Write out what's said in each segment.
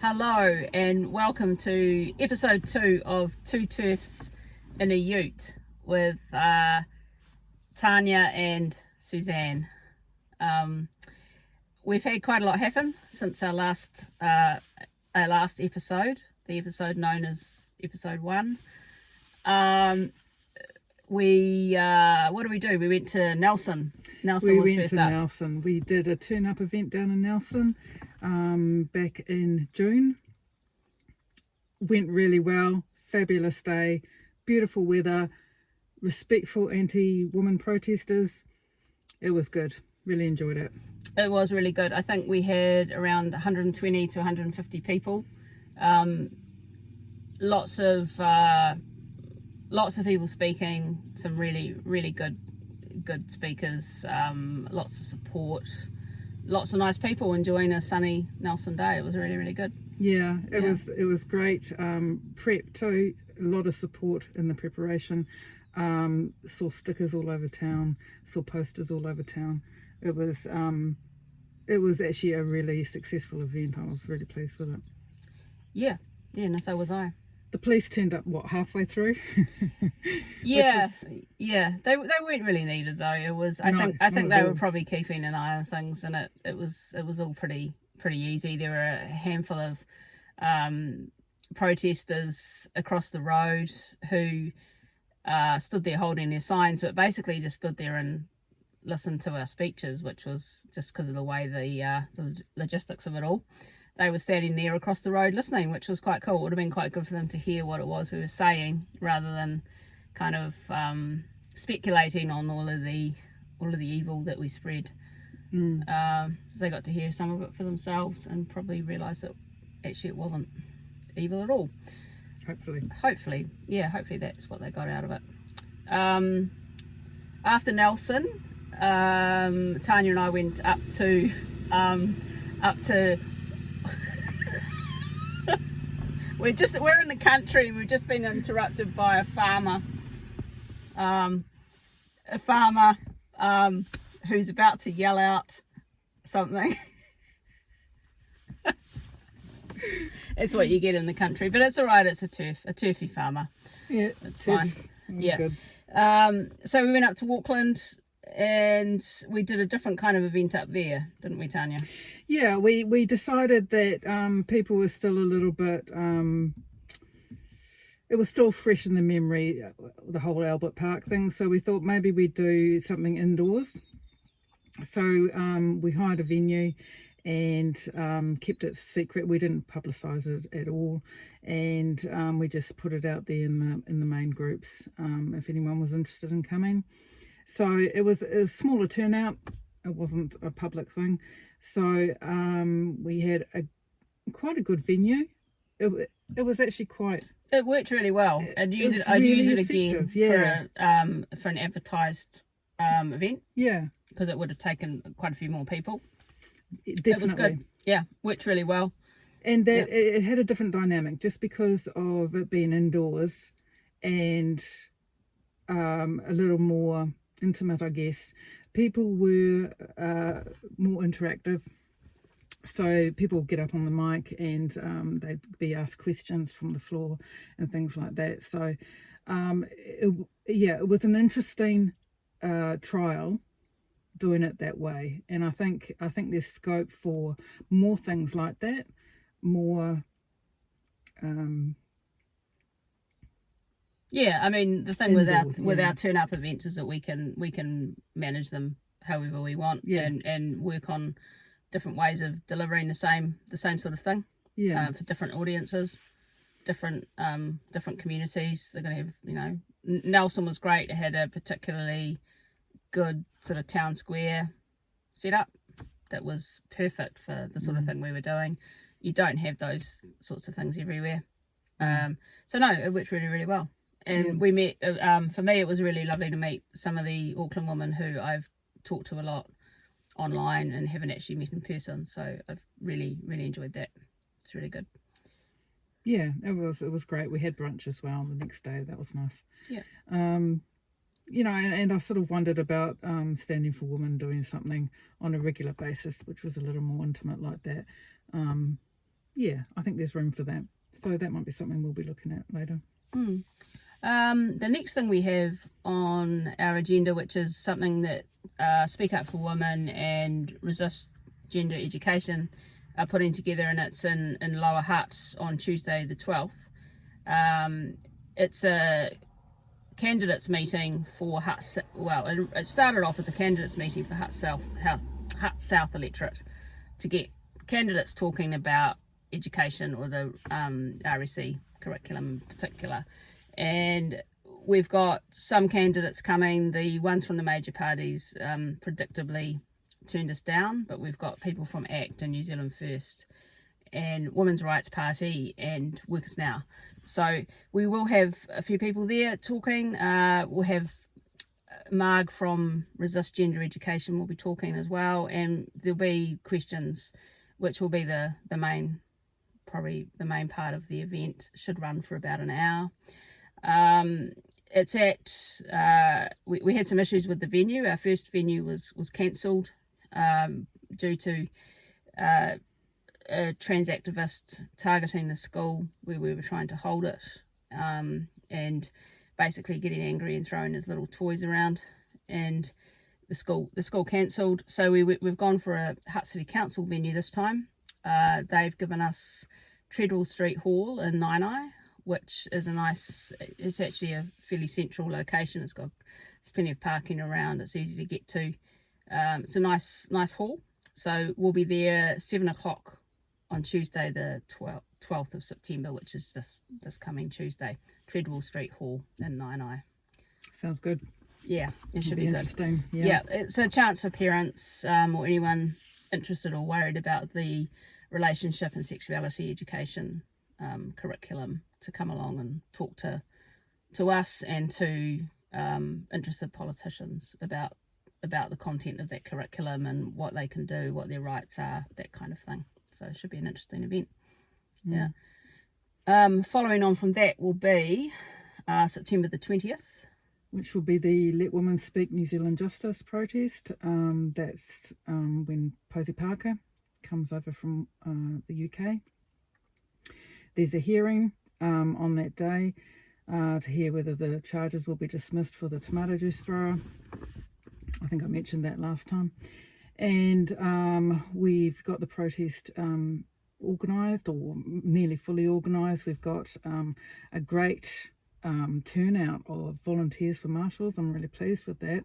Hello and welcome to episode 2 of Two TERFs in a Ute with Tania and Suzanne. We've had quite a lot happen since our last episode, the episode known as episode 1. What did we do? We went to Nelson. We went to Nelson. We did a turn-up event down in Nelson back in June. Went really well. Fabulous day. Beautiful weather. Respectful anti-woman protesters. It was good. Really enjoyed it. It was really good. I think we had around 120 to 150 people. Lots of people speaking. Some really good speakers. Lots of support. Lots of nice people enjoying a sunny Nelson day. It was really good. Yeah, it was great. Prep too. A lot of support in the preparation. Saw stickers all over town. Saw posters all over town. It was actually a really successful event. I was really pleased with it. Yeah, and so was I. The police turned up halfway through. Yeah, they weren't really needed though. It was I think they were probably keeping an eye on things, and it was all pretty easy. There were a handful of protesters across the road who stood there holding their signs, but basically just stood there and listened to our speeches, which was just because of the way the logistics of it all. They were standing there across the road listening, which was quite cool. It would have been quite good for them to hear what it was we were saying, rather than kind of speculating on all of the evil that we spread. They got to hear some of it for themselves and probably realised that actually it wasn't evil at all. Hopefully that's what they got out of it. After Nelson, Tania and I went up to we're in the country. We've just been interrupted by a farmer who's about to yell out something. It's what you get in the country, but it's all right. It's a turfy farmer. Yeah, it's fine. Yeah. Good. So we went up to Auckland and we did a different kind of event up there, didn't we, Tania? Yeah, we decided that people were still a little bit it was still fresh in the memory, the whole Albert Park thing, so we thought maybe we'd do something indoors. So we hired a venue and kept it secret. We didn't publicise it at all, and we just put it out there in the main groups if anyone was interested in coming. So it was a smaller turnout. It wasn't a public thing. So we had quite a good venue. It was actually quite. It worked really well. I'd use it again for an advertised event. Yeah. Because it would have taken quite a few more people. Definitely. It was good. Yeah, worked really well. And that it had a different dynamic just because of it being indoors and a little more intimate, I guess. People were more interactive, so people would get up on the mic and they'd be asked questions from the floor and things like that. So it was an interesting trial doing it that way, and I think there's scope for more things like that, more Yeah, I mean the thing with our turn up events is that we can manage them however we want, and work on different ways of delivering the same sort of thing. For different audiences, different communities. They're going to have, Nelson was great. It had a particularly good sort of town square setup that was perfect for the sort of thing we were doing. You don't have those sorts of things everywhere. So no, it worked really well. And we met, for me it was really lovely to meet some of the Auckland women who I've talked to a lot online and haven't actually met in person. So I've really enjoyed that. It's really good. Yeah, it was great. We had brunch as well the next day. That was nice. Yeah. And I sort of wondered about Standing for Women doing something on a regular basis, which was a little more intimate like that. yeah, I think there's room for that. So that might be something we'll be looking at later. The next thing we have on our agenda, which is something that Speak Up for Women and Resist Gender Education are putting together, and it's in Lower Hutt on Tuesday the 12th. It's a candidates meeting for Hutt. Well, it started off as a candidates meeting for Hutt South electorate to get candidates talking about education, or the RSE curriculum in particular. And we've got some candidates coming. The ones from the major parties predictably turned us down, but we've got people from ACT and New Zealand First and Women's Rights Party and Workers Now. So we will have a few people there talking. We'll have Marg from Resist Gender Education will be talking as well, and there'll be questions, which will be the main part of the event. Should run for about an hour. It's at we had some issues with the venue. Our first venue was cancelled due to a trans activist targeting the school where we were trying to hold it, and basically getting angry and throwing his little toys around, and the school cancelled. So we've gone for a Hutt City Council venue this time. They've given us Treadwell Street Hall in Nainai, which is it's actually a fairly central location. There's plenty of parking around. It's easy to get to. It's a nice hall. So we'll be there 7 o'clock on Tuesday the 12th of September, which is this coming Tuesday. Treadwell Street Hall in Nainai. Sounds good. Yeah, it should be interesting. Good. Yeah, it's a chance for parents or anyone interested or worried about the relationship and sexuality education curriculum to come along and talk to us and to interested politicians about the content of that curriculum and what they can do, what their rights are, that kind of thing. So it should be an interesting event. Yeah. Following on from that will be September the 20th. Which will be the Let Women Speak New Zealand Justice protest. That's when Posey Parker comes over from the UK. There's a hearing on that day to hear whether the charges will be dismissed for the tomato juice thrower. I think I mentioned that last time. And we've got the protest organised, or nearly fully organised. We've got a great turnout of volunteers for marshals. I'm really pleased with that.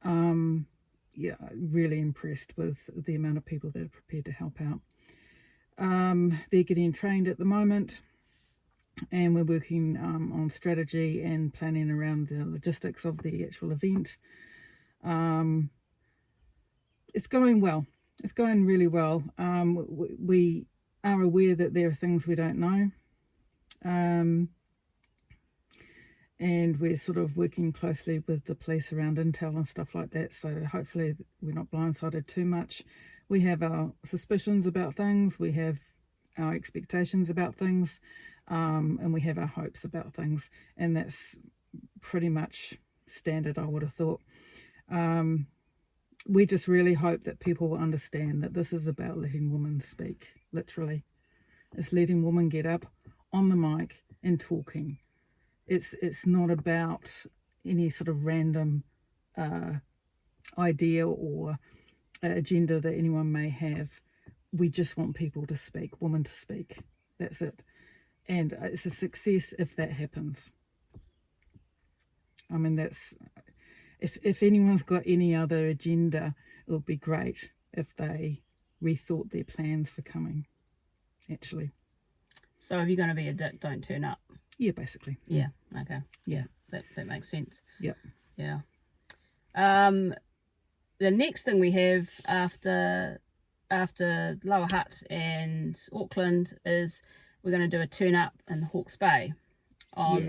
Really impressed with the amount of people that are prepared to help out. They're getting trained at the moment, and we're working on strategy and planning around the logistics of the actual event. It's going well. It's going really well. We are aware that there are things we don't know. And we're sort of working closely with the police around intel and stuff like that. So hopefully we're not blindsided too much. We have our suspicions about things. We have our expectations about things. And we have our hopes about things. And that's pretty much standard, I would have thought. We just really hope that people will understand that this is about letting women speak, literally. It's letting women get up on the mic and talking. It's not about any sort of random idea or agenda that anyone may have. We just want people to speak, women to speak. That's it. And it's a success if that happens. I mean, that's... If anyone's got any other agenda, it would be great if they rethought their plans for coming, actually. So if you're going to be a dick, don't turn up. Yeah, basically. Yeah, okay. Yeah. That makes sense. Yep. Yeah. The next thing we have after Lower Hutt and Auckland is we're going to do a turn up in Hawke's Bay. I'm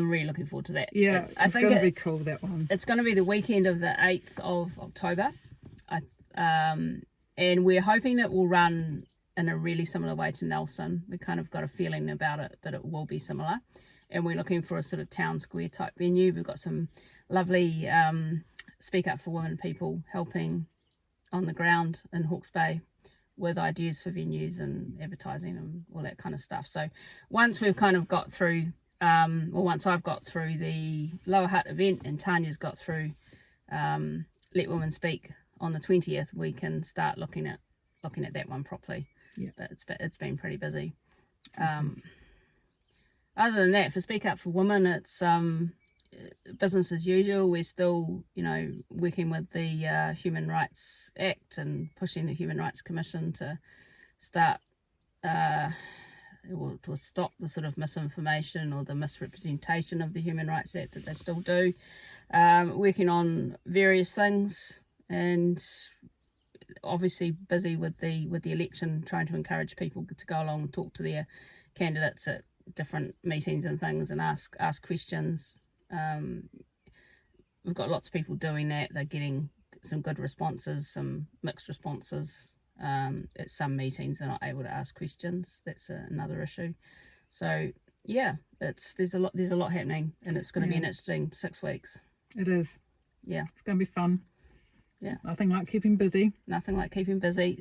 really looking forward to that. Yeah, it's going to be cool, that one. It's going to be the weekend of the 8th of October. And we're hoping it will run in a really similar way to Nelson. We kind of got a feeling about it that it will be similar. And we're looking for a sort of town square type venue. We've got some lovely Speak Up for Women people helping on the ground in Hawke's Bay with ideas for venues and advertising and all that kind of stuff. So once we've kind of got through, once I've got through the Lower Hutt event and Tania's got through Let Women Speak on the 20th, we can start looking at that one properly. Yeah. But it's been pretty busy. Other than that, for Speak Up for Women, it's business as usual. We're still, working with the Human Rights Act and pushing the Human Rights Commission to start to stop the sort of misinformation or the misrepresentation of the Human Rights Act that they still do. Working on various things, and obviously busy with the election, trying to encourage people to go along and talk to their candidates at different meetings and things and ask questions. We've got lots of people doing that. They're getting some good responses, some mixed responses. At some meetings they're not able to ask questions. That's another issue. So yeah, there's a lot happening, and it's going to be an interesting 6 weeks. It is. Yeah, it's going to be fun. Yeah, nothing like keeping busy.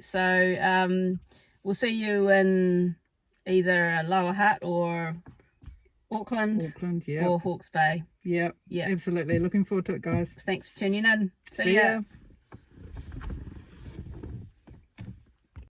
So we'll see you in either Lower Hutt or Auckland, yeah, or Hawke's Bay. Yeah, absolutely. Looking forward to it, guys. Thanks for tuning in. See ya.